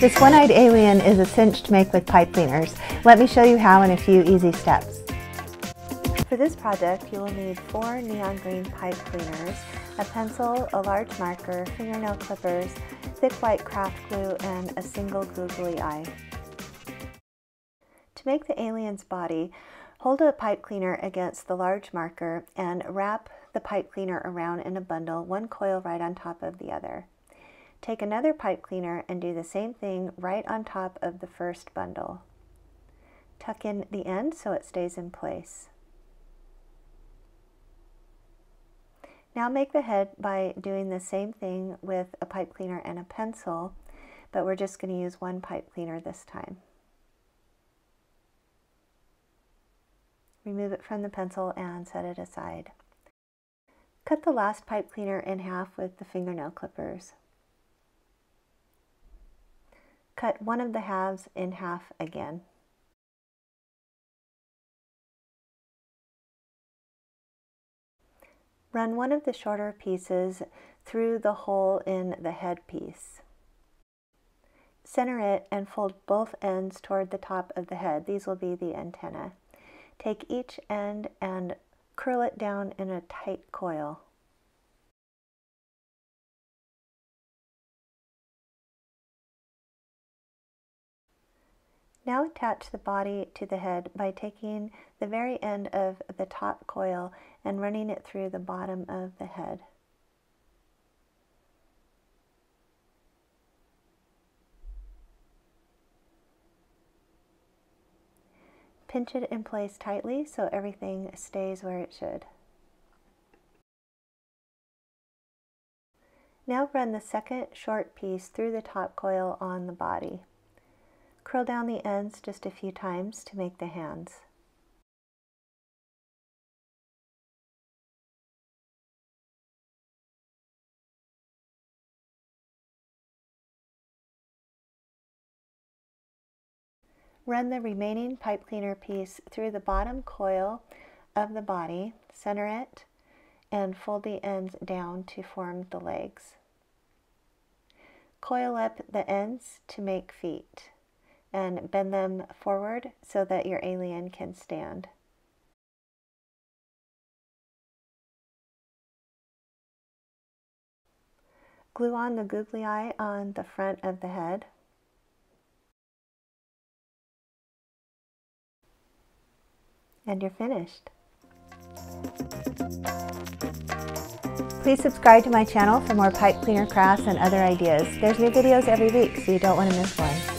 This one-eyed alien is a cinch to make with pipe cleaners. Let me show you how in a few easy steps. For this project, you will need 4 neon green pipe cleaners, a pencil, a large marker, fingernail clippers, thick white craft glue, and a single googly eye. To make the alien's body, hold a pipe cleaner against the large marker and wrap the pipe cleaner around in a bundle, one coil right on top of the other. Take another pipe cleaner and do the same thing right on top of the first bundle. Tuck in the end so it stays in place. Now make the head by doing the same thing with a pipe cleaner and a pencil, but we're just going to use one pipe cleaner this time. Remove it from the pencil and set it aside. Cut the last pipe cleaner in half with the fingernail clippers. Cut one of the halves in half again. Run one of the shorter pieces through the hole in the head piece. Center it and fold both ends toward the top of the head. These will be the antenna. Take each end and curl it down in a tight coil. Now attach the body to the head by taking the very end of the top coil and running it through the bottom of the head. Pinch it in place tightly so everything stays where it should. Now run the second short piece through the top coil on the body. Curl down the ends just a few times to make the hands. Run the remaining pipe cleaner piece through the bottom coil of the body, center it, and fold the ends down to form the legs. Coil up the ends to make feet, and bend them forward so that your alien can stand. Glue on the googly eye on the front of the head. And you're finished. Please subscribe to my channel for more pipe cleaner crafts and other ideas. There's new videos every week, so you don't want to miss one.